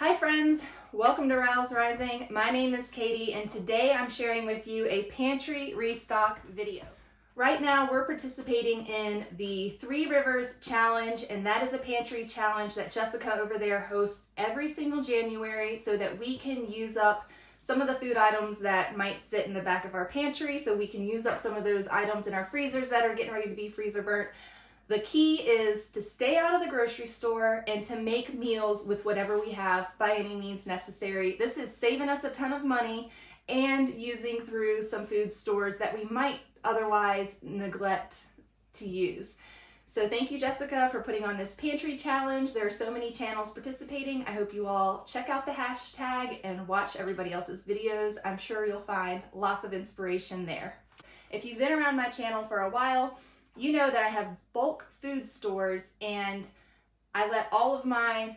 Hi friends, welcome to Rouse Rising. My name is Katie and today I'm sharing with you a pantry restock video. Right now we're participating in the 3 Rivers Challenge, and that is a pantry challenge that Jessica over there hosts every single January so that we can use up some of the food items that might sit in the back of our pantry, so we can use up some of those items in our freezers that are getting ready to be freezer burnt. The key is to stay out of the grocery store and to make meals with whatever we have by any means necessary. This is saving us a ton of money and using through some food stores that we might otherwise neglect to use. So thank you, Jessica, for putting on this pantry challenge. There are so many channels participating. I hope you all check out the hashtag and watch everybody else's videos. I'm sure you'll find lots of inspiration there. If you've been around my channel for a while, you know that I have bulk food stores and I let all of my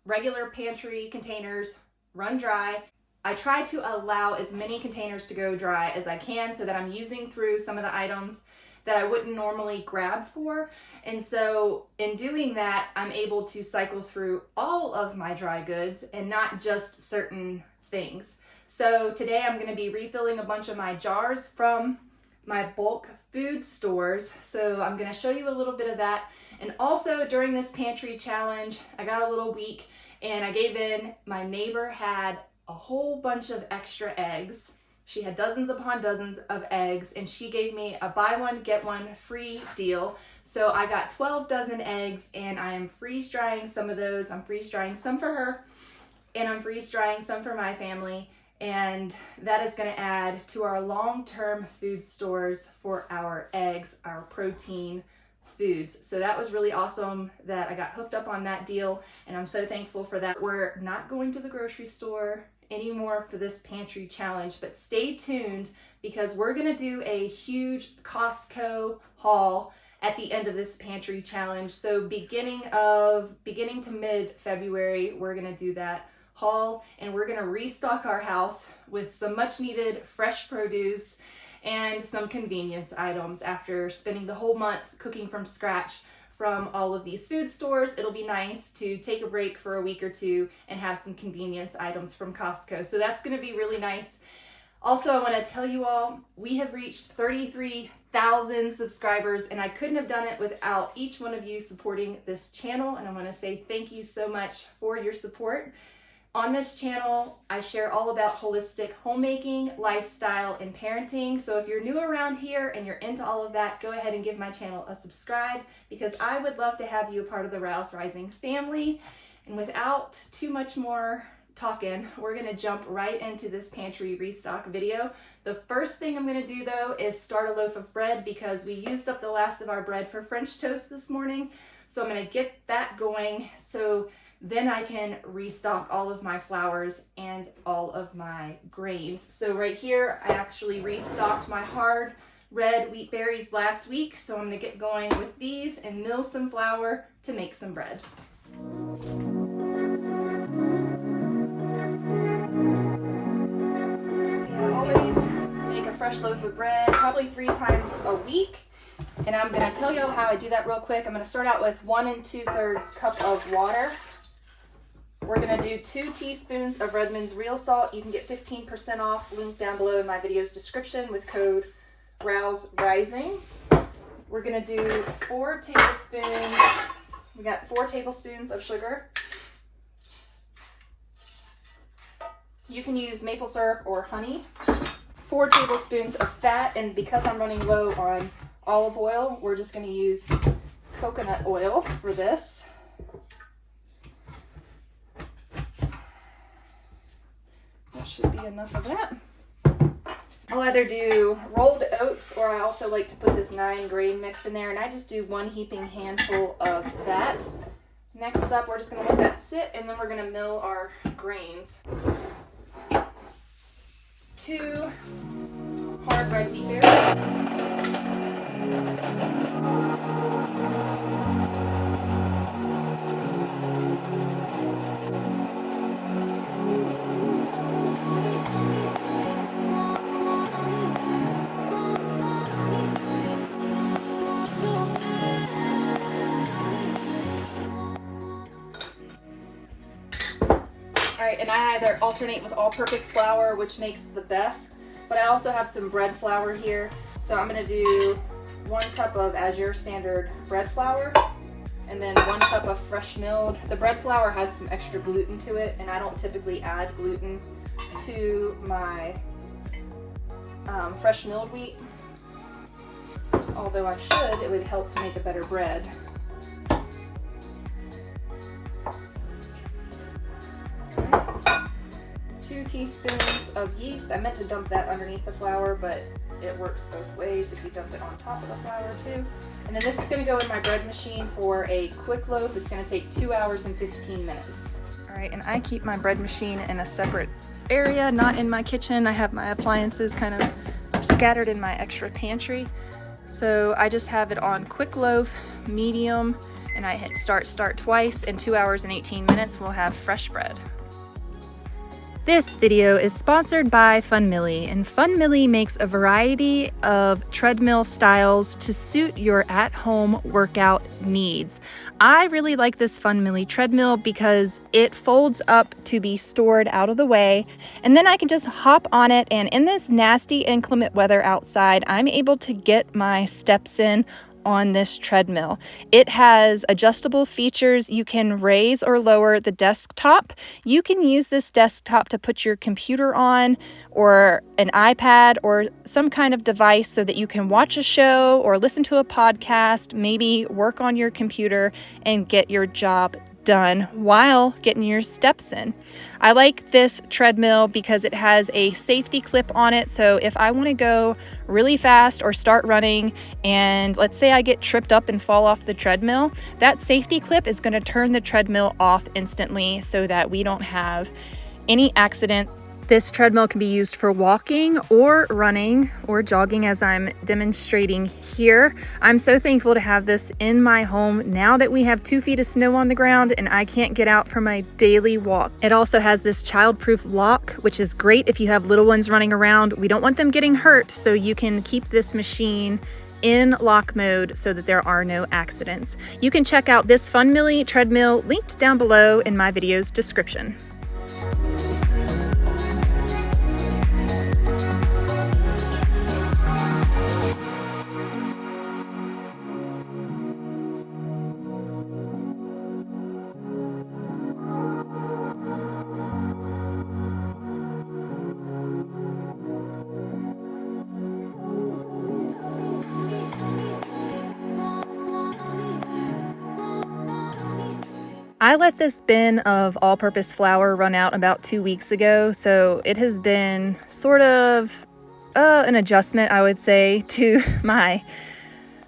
regular pantry containers run dry. I try to allow as many containers to go dry as I can so that I'm using through some of the items that I wouldn't normally grab for. And so in doing that, I'm able to cycle through all of my dry goods and not just certain things. So today I'm going to be refilling a bunch of my jars from my bulk food stores. So I'm going to show you a little bit of that. And also during this pantry challenge, I got a little weak and I gave in. My neighbor had a whole bunch of extra eggs. She had dozens upon dozens of eggs and she gave me a buy one get one free deal. So I got 12 dozen eggs and I am freeze drying some of those. I'm freeze drying some for her and I'm freeze drying some for my family. And that is going to add to our long-term food stores for our eggs, our protein foods. So that was really awesome that I got hooked up on that deal, and I'm so thankful for that. We're not going to the grocery store anymore for this pantry challenge, but stay tuned because we're going to do a huge Costco haul at the end of this pantry challenge. So beginning to mid-February, we're going to do that haul and we're going to restock our house with some much needed fresh produce and some convenience items. After spending the whole month cooking from scratch from all of these food stores, it'll be nice to take a break for a week or two and have some convenience items from Costco. So that's going to be really nice. Also, I want to tell you all, we have reached 33,000 subscribers and I couldn't have done it without each one of you supporting this channel. And I want to say thank you so much for your support. On this channel, I share all about holistic homemaking, lifestyle, and parenting. So if you're new around here and you're into all of that, go ahead and give my channel a subscribe because I would love to have you a part of the Rouse Rising family. And without too much more talking, we're gonna jump right into this pantry restock video. The first thing I'm gonna do though is start a loaf of bread because we used up the last of our bread for French toast this morning. So I'm gonna get that going so then I can restock all of my flours and all of my grains. So right here, I actually restocked my hard red wheat berries last week. So I'm gonna get going with these and mill some flour to make some bread. I always make a fresh loaf of bread, probably 3 times a week. And I'm gonna tell you how I do that real quick. I'm gonna start out with 1 2/3 cup of water. We're gonna do 2 teaspoons of Redmond's real salt. You can get 15% off, link down below in my video's description with code ROWESRISING. We're gonna do 4 tablespoons. We got 4 tablespoons of sugar. You can use maple syrup or honey. 4 tablespoons of fat, and because I'm running low on olive oil, we're just gonna use coconut oil for this. That should be enough of that. I'll either do rolled oats or I also like to put this 9-grain mix in there, and I just do 1 heaping handful of that. Next up, we're just going to let that sit and then we're going to mill our grains. 2 hard red wheat berries. All right, and I either alternate with all-purpose flour, which makes the best, but I also have some bread flour here. So I'm gonna do 1 cup of as your standard bread flour, and then 1 cup of fresh milled. The bread flour has some extra gluten to it, and I don't typically add gluten to my fresh milled wheat. Although I should, it would help to make a better bread. 2 teaspoons of yeast. I meant to dump that underneath the flour, but it works both ways if you dump it on top of the flour too. And then this is gonna go in my bread machine for a quick loaf. It's gonna take 2 hours and 15 minutes. All right, and I keep my bread machine in a separate area, not in my kitchen. I have my appliances kind of scattered in my extra pantry. So I just have it on quick loaf, medium, and I hit start twice. In 2 hours and 18 minutes, we'll have fresh bread. This video is sponsored by Funmilly, and Funmilly makes a variety of treadmill styles to suit your at-home workout needs. I really like this Funmilly treadmill because it folds up to be stored out of the way, and then I can just hop on it, and in this nasty inclement weather outside, I'm able to get my steps in on this treadmill. It has adjustable features. You can raise or lower the desktop. You can use this desktop to put your computer on, or an iPad, or some kind of device so that you can watch a show or listen to a podcast, maybe work on your computer and get your job done while getting your steps in. I like this treadmill because it has a safety clip on it. So if I want to go really fast or start running, and let's say I get tripped up and fall off the treadmill, that safety clip is going to turn the treadmill off instantly so that we don't have any accident. This treadmill can be used for walking or running or jogging, as I'm demonstrating here. I'm so thankful to have this in my home now that we have 2 feet of snow on the ground and I can't get out for my daily walk. It also has this child-proof lock, which is great if you have little ones running around. We don't want them getting hurt, so you can keep this machine in lock mode so that there are no accidents. You can check out this Funmilly treadmill linked down below in my video's description. I let this bin of all-purpose flour run out about 2 weeks ago, so it has been sort of an adjustment, I would say, to my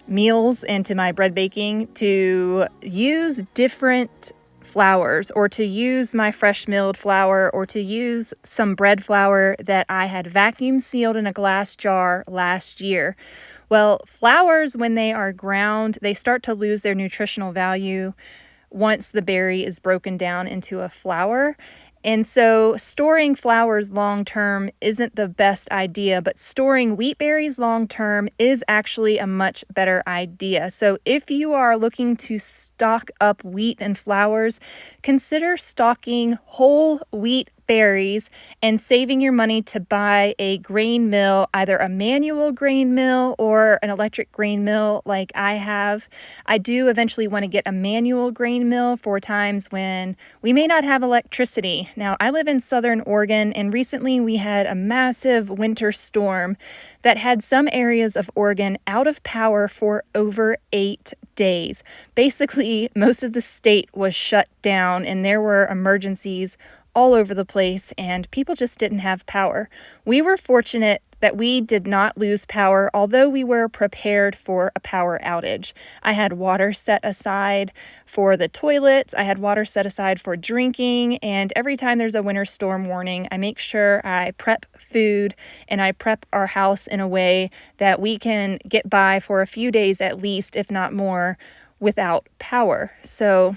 meals and to my bread baking to use different flours, or to use my fresh milled flour, or to use some bread flour that I had vacuum sealed in a glass jar last year. Well, flours, when they are ground, they start to lose their nutritional value once the berry is broken down into a flour. And so storing flours long term isn't the best idea, but storing wheat berries long term is actually a much better idea. So if you are looking to stock up wheat and flours, consider stocking whole wheat berries and saving your money to buy a grain mill, either a manual grain mill or an electric grain mill like I have. I do eventually want to get a manual grain mill for times when we may not have electricity. Now, I live in Southern Oregon, and recently we had a massive winter storm that had some areas of Oregon out of power for over 8 days. Basically, most of the state was shut down, and there were emergencies all over the place, and people just didn't have power. We were fortunate that we did not lose power, although we were prepared for a power outage. I had water set aside for the toilets, I had water set aside for drinking, and every time there's a winter storm warning, I make sure I prep food and I prep our house in a way that we can get by for a few days at least, if not more, without power. So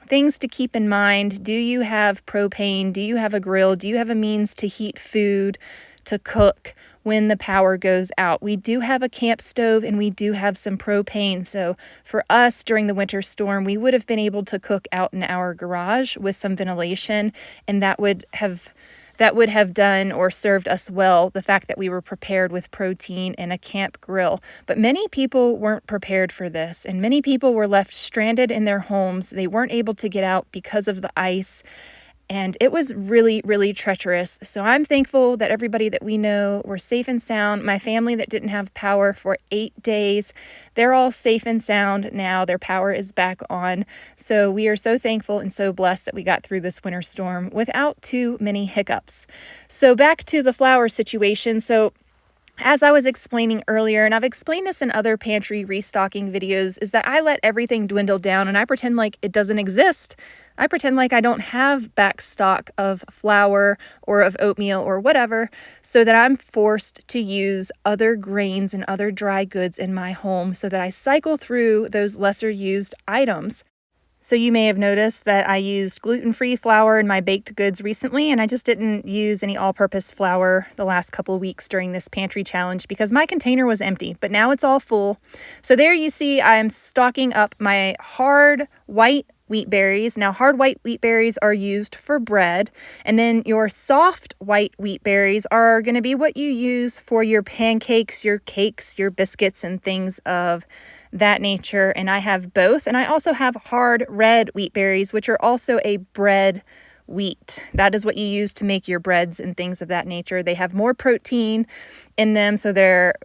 things to keep in mind: do you have propane? Do you have a grill? Do you have a means to heat food, to cook? when the power goes out. We do have a camp stove and we do have some propane. So for us during the winter storm, we would have been able to cook out in our garage with some ventilation, and that would have done or served us well, the fact that we were prepared with protein and a camp grill. But many people weren't prepared for this, and many people were left stranded in their homes. They weren't able to get out because of the ice, and it was really, really treacherous. So I'm thankful that everybody that we know were safe and sound. My family that didn't have power for 8 days, they're all safe and sound now. Their power is back on. So we are so thankful and so blessed that we got through this winter storm without too many hiccups. So back to the flour situation. So as I was explaining earlier, and I've explained this in other pantry restocking videos, is that I let everything dwindle down and I pretend like it doesn't exist. I pretend like I don't have back stock of flour or of oatmeal or whatever, so that I'm forced to use other grains and other dry goods in my home so that I cycle through those lesser used items. So you may have noticed that I used gluten-free flour in my baked goods recently, and I just didn't use any all-purpose flour the last couple of weeks during this pantry challenge because my container was empty, but now it's all full. So there you see I'm stocking up my hard white wheat berries. Now, hard white wheat berries are used for bread, and then your soft white wheat berries are going to be what you use for your pancakes, your cakes, your biscuits, and things of that nature. And I have both, and I also have hard red wheat berries, which are also a bread wheat. That is what you use to make your breads and things of that nature. They have more protein in them, so they're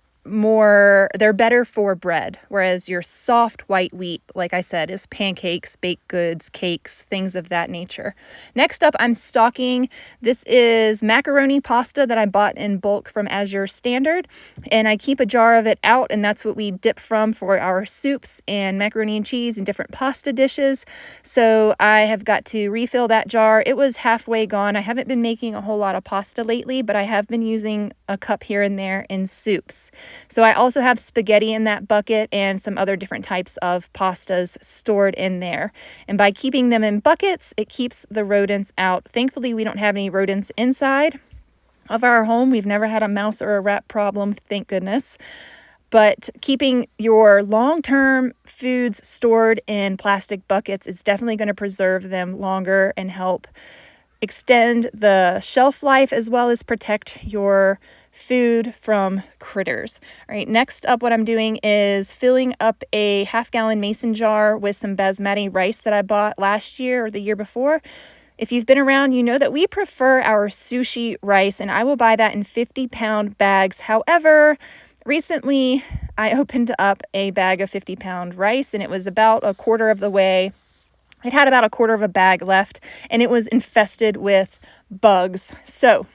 better for bread, whereas your soft white wheat, like I said, is pancakes, baked goods, cakes, things of that nature. Next up, I'm stocking, this is macaroni pasta that I bought in bulk from Azure Standard, and I keep a jar of it out, and that's what we dip from for our soups and macaroni and cheese and different pasta dishes. So I have got to refill that jar. It was halfway gone. I haven't been making a whole lot of pasta lately, but I have been using a cup here and there in soups. So I also have spaghetti in that bucket and some other different types of pastas stored in there. And by keeping them in buckets, it keeps the rodents out. Thankfully, we don't have any rodents inside of our home. We've never had a mouse or a rat problem, thank goodness. But keeping your long-term foods stored in plastic buckets is definitely going to preserve them longer and help extend the shelf life as well as protect your food from critters. All right, next up, what I'm doing is filling up a half-gallon mason jar with some basmati rice that I bought last year or the year before. If you've been around, you know that we prefer our sushi rice, and I will buy that in 50-pound bags. However, recently I opened up a bag of 50-pound rice, and it was about a quarter of the way. It had about a quarter of a bag left, and it was infested with bugs. So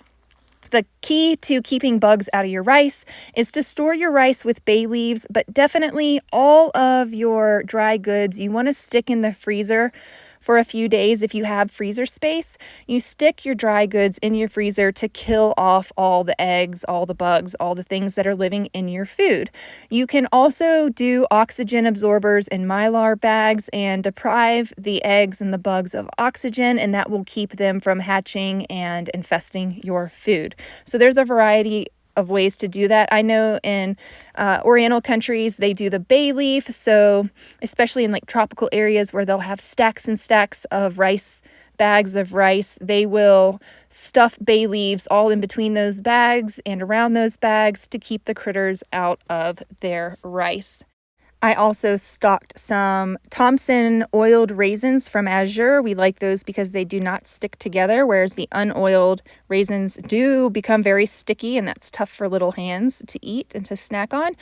the key to keeping bugs out of your rice is to store your rice with bay leaves, but definitely all of your dry goods you want to stick in the freezer for a few days. If you have freezer space, you stick your dry goods in your freezer to kill off all the eggs, all the bugs, all the things that are living in your food. You can also do oxygen absorbers in Mylar bags and deprive the eggs and the bugs of oxygen, and that will keep them from hatching and infesting your food. So there's a variety of ways to do that. I know in Oriental countries, they do the bay leaf. So especially in like tropical areas where they'll have stacks and stacks of rice, bags of rice, they will stuff bay leaves all in between those bags and around those bags to keep the critters out of their rice. I also stocked some Thompson oiled raisins from Azure. We like those because they do not stick together, whereas the unoiled raisins do become very sticky, and that's tough for little hands to eat and to snack on.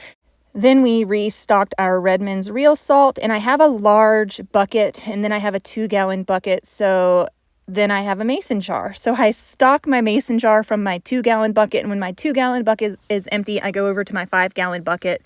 Then we restocked our Redmond's real salt, and I have a large bucket, and then I have a 2-gallon bucket, so then I have a mason jar. So I stock my mason jar from my 2-gallon bucket, and when my 2-gallon bucket is empty, I go over to my 5-gallon bucket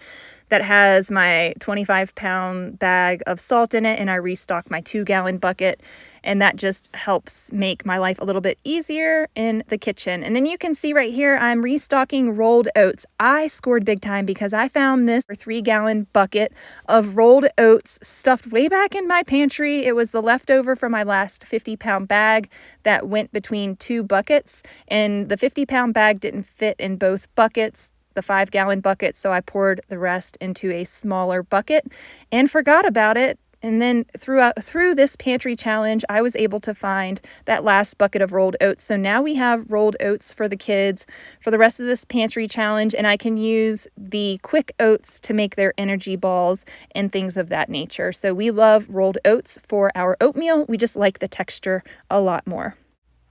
that has my 25-pound bag of salt in it, and I restock my 2-gallon bucket, and that just helps make my life a little bit easier in the kitchen. And then you can see right here, I'm restocking rolled oats. I scored big time because I found this 3-gallon bucket of rolled oats stuffed way back in my pantry. It was the leftover from my last 50-pound bag that went between 2 buckets, and the 50-pound bag didn't fit in both buckets, the 5-gallon bucket, so I poured the rest into a smaller bucket and forgot about it. And then through this pantry challenge, I was able to find that last bucket of rolled oats. So now we have rolled oats for the kids for the rest of this pantry challenge, and I can use the quick oats to make their energy balls and things of that nature. So we love rolled oats for our oatmeal. We just like the texture a lot more.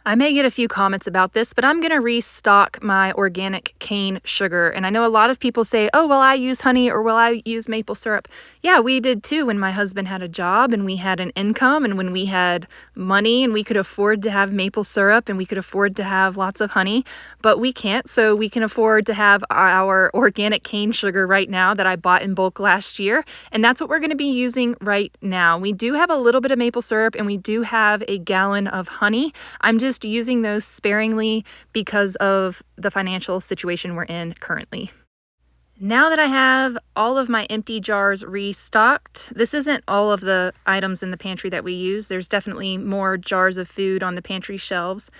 I may get a few comments about this, but I'm going to restock my organic cane sugar. And I know a lot of people say, oh, will I use honey or will I use maple syrup? Yeah, we did too when my husband had a job and we had an income and when we had money and we could afford to have maple syrup and we could afford to have lots of honey, but we can't. So we can afford to have our organic cane sugar right now that I bought in bulk last year. And that's what we're going to be using right now. We do have a little bit of maple syrup and we do have a gallon of honey. I'm just using those sparingly because of the financial situation we're in currently. Now that I have all of my empty jars restocked, this isn't all of the items in the pantry that we use. There's definitely more jars of food on the pantry shelves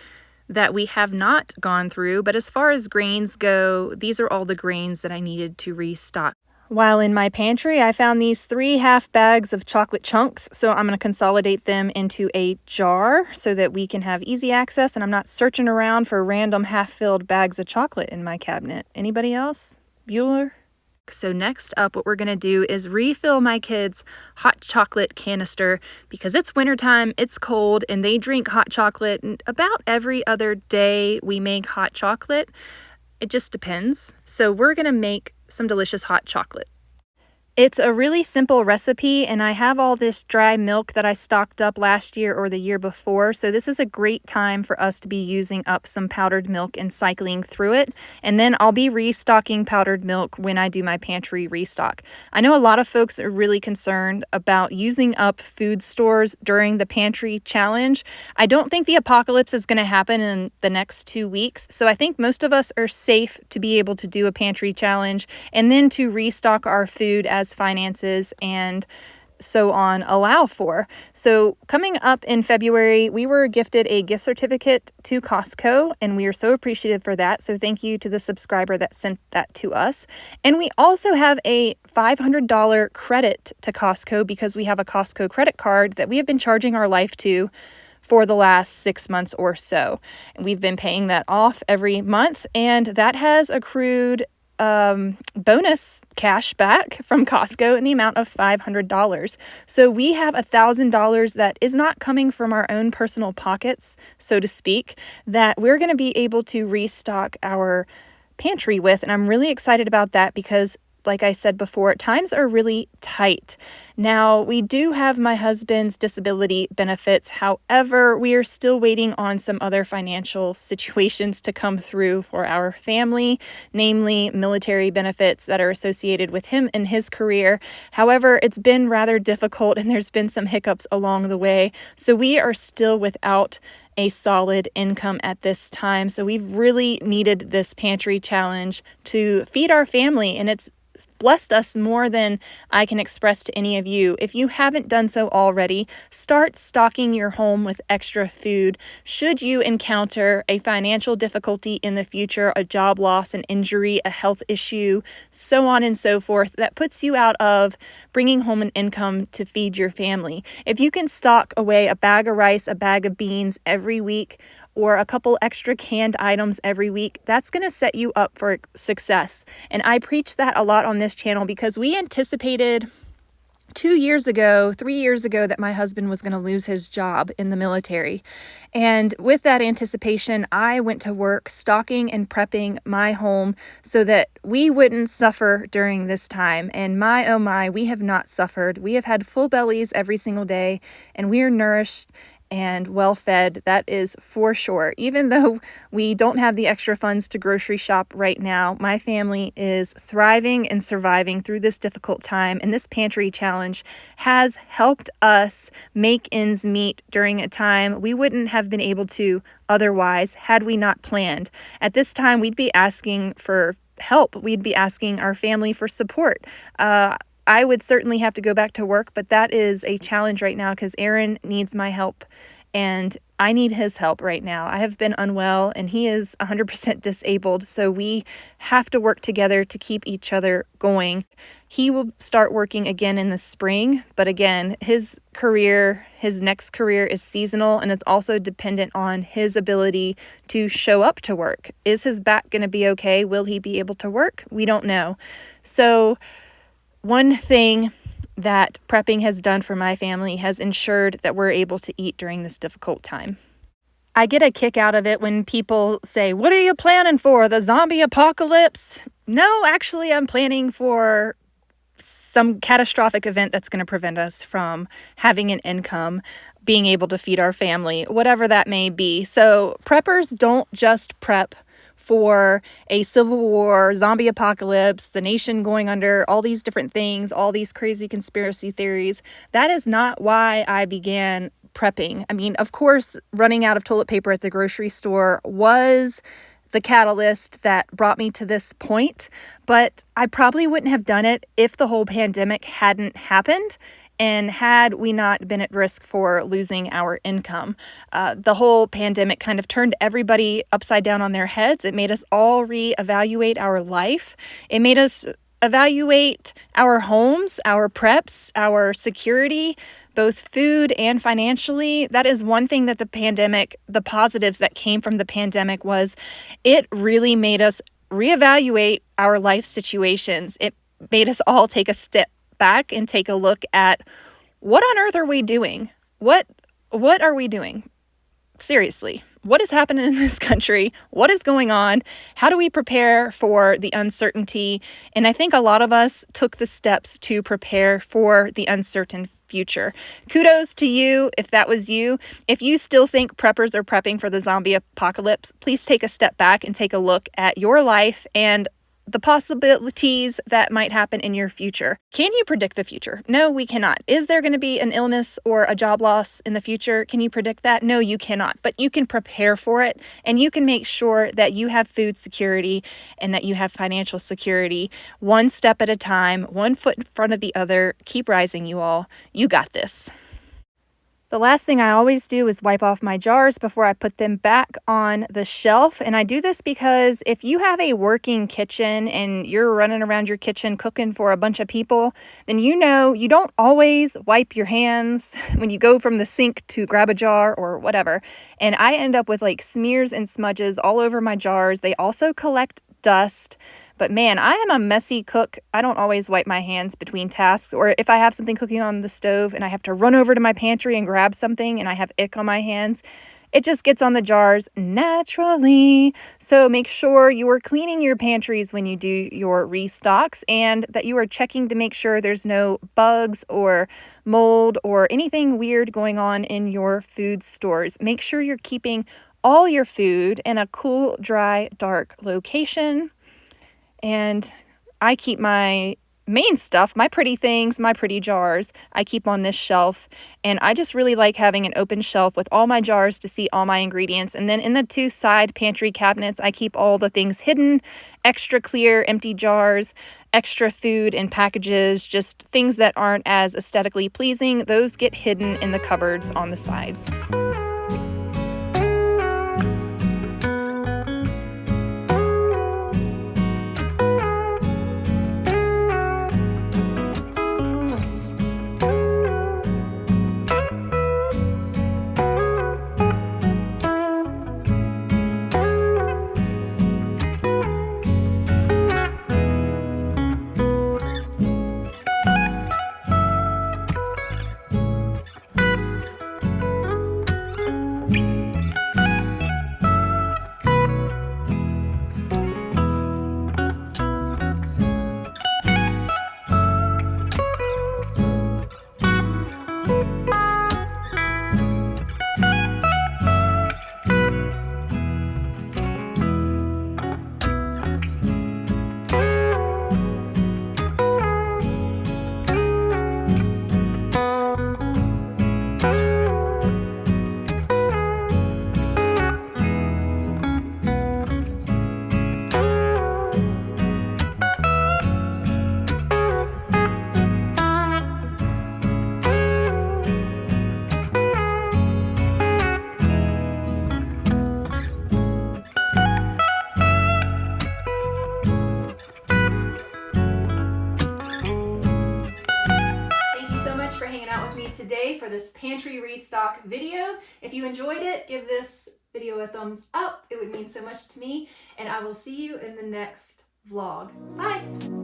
that we have not gone through, but as far as grains go, these are all the grains that I needed to restock. While in my pantry, I found these 3 half bags of chocolate chunks, so I'm going to consolidate them into a jar so that we can have easy access and I'm not searching around for random half-filled bags of chocolate in my cabinet. Anybody else? Bueller? So next up, what we're going to do is refill my kids' hot chocolate canister because it's wintertime, it's cold, and they drink hot chocolate. And about every other day we make hot chocolate. It just depends. So we're going to make some delicious hot chocolate. It's a really simple recipe, and I have all this dry milk that I stocked up last year or the year before, so this is a great time for us to be using up some powdered milk and cycling through it, and then I'll be restocking powdered milk when I do my pantry restock. I know a lot of folks are really concerned about using up food stores during the pantry challenge. I don't think the apocalypse is going to happen in the next 2 weeks, so I think most of us are safe to be able to do a pantry challenge and then to restock our food as finances and so on allow for. So coming up in February, we were gifted a gift certificate to Costco, and we are so appreciative for that. So thank you to the subscriber that sent that to us. And we also have a $500 credit to Costco because we have a Costco credit card that we have been charging our life to for the last 6 months or so. And we've been paying that off every month, and that has accrued bonus cash back from Costco in the amount of $500. So we have $1,000 that is not coming from our own personal pockets, so to speak, that we're going to be able to restock our pantry with. And I'm really excited about that because, like I said before, times are really tight. Now, we do have my husband's disability benefits. However, we are still waiting on some other financial situations to come through for our family, namely military benefits that are associated with him and his career. However, it's been rather difficult and there's been some hiccups along the way. So we are still without a solid income at this time. So we've really needed this pantry challenge to feed our family, and it's blessed us more than I can express to any of you. If you haven't done so already, start stocking your home with extra food. Should you encounter a financial difficulty in the future, a job loss, an injury, a health issue, so on and so forth, that puts you out of bringing home an income to feed your family. If you can stock away a bag of rice, a bag of beans every week, or a couple extra canned items every week, that's going to set you up for success. And I preach that a lot on this channel because we anticipated 3 years ago, that my husband was going to lose his job in the military. And with that anticipation, I went to work stocking and prepping my home so that we wouldn't suffer during this time. And my, oh my, we have not suffered. We have had full bellies every single day, and we are nourished. and well fed. That is for sure. Even though we don't have the extra funds to grocery shop right now, my family is thriving and surviving through this difficult time. And this pantry challenge has helped us make ends meet during a time we wouldn't have been able to otherwise had we not planned. At this time, we'd be asking for help. We'd be asking our family for support. I would certainly have to go back to work, but that is a challenge right now because Aaron needs my help and I need his help right now. I have been unwell and he is 100% disabled, so we have to work together to keep each other going. He will start working again in the spring, but again, his next career is seasonal, and it's also dependent on his ability to show up to work. Is his back going to be okay? Will he be able to work? We don't know. So one thing that prepping has done for my family has ensured that we're able to eat during this difficult time. I get a kick out of it when people say, "What are you planning for? The zombie apocalypse?" No, actually, I'm planning for some catastrophic event that's going to prevent us from having an income, being able to feed our family, whatever that may be. So preppers don't just prep for a civil war, zombie apocalypse, the nation going under, all these different things, all these crazy conspiracy theories. That is not why I began prepping. I mean, of course, running out of toilet paper at the grocery store was the catalyst that brought me to this point, but I probably wouldn't have done it if the whole pandemic hadn't happened and had we not been at risk for losing our income. The whole pandemic kind of turned everybody upside down on their heads. It made us all reevaluate our life. It made us evaluate our homes, our preps, our security, both food and financially. That is one thing that the positives that came from the pandemic was it really made us reevaluate our life situations. It made us all take a step back and take a look at what on earth are we doing? What are we doing? Seriously, what is happening in this country? What is going on? How do we prepare for the uncertainty? And I think a lot of us took the steps to prepare for the uncertain future. Kudos to you if that was you. If you still think preppers are prepping for the zombie apocalypse, please take a step back and take a look at your life and the possibilities that might happen in your future. Can you predict the future? No, we cannot. Is there going to be an illness or a job loss in the future? Can you predict that? No, you cannot. But you can prepare for it, and you can make sure that you have food security and that you have financial security one step at a time, one foot in front of the other. Keep rising, you all. You got this. The last thing I always do is wipe off my jars before I put them back on the shelf. And I do this because if you have a working kitchen and you're running around your kitchen cooking for a bunch of people, then you know you don't always wipe your hands when you go from the sink to grab a jar or whatever. And I end up with like smears and smudges all over my jars. They also collect dust. But man, I am a messy cook. I don't always wipe my hands between tasks, or if I have something cooking on the stove and I have to run over to my pantry and grab something and I have ick on my hands, it just gets on the jars naturally. So make sure you are cleaning your pantries when you do your restocks and that you are checking to make sure there's no bugs or mold or anything weird going on in your food stores. Make sure you're keeping all your food in a cool, dry, dark location. And I keep my main stuff, my pretty things, my pretty jars, I keep on this shelf. And I just really like having an open shelf with all my jars to see all my ingredients. And then in the two side pantry cabinets, I keep all the things hidden, extra clear, empty jars, extra food and packages, just things that aren't as aesthetically pleasing. Those get hidden in the cupboards on the sides. for this pantry restock video. If you enjoyed it, give this video a thumbs up. It would mean so much to me, and I will see you in the next vlog. Bye!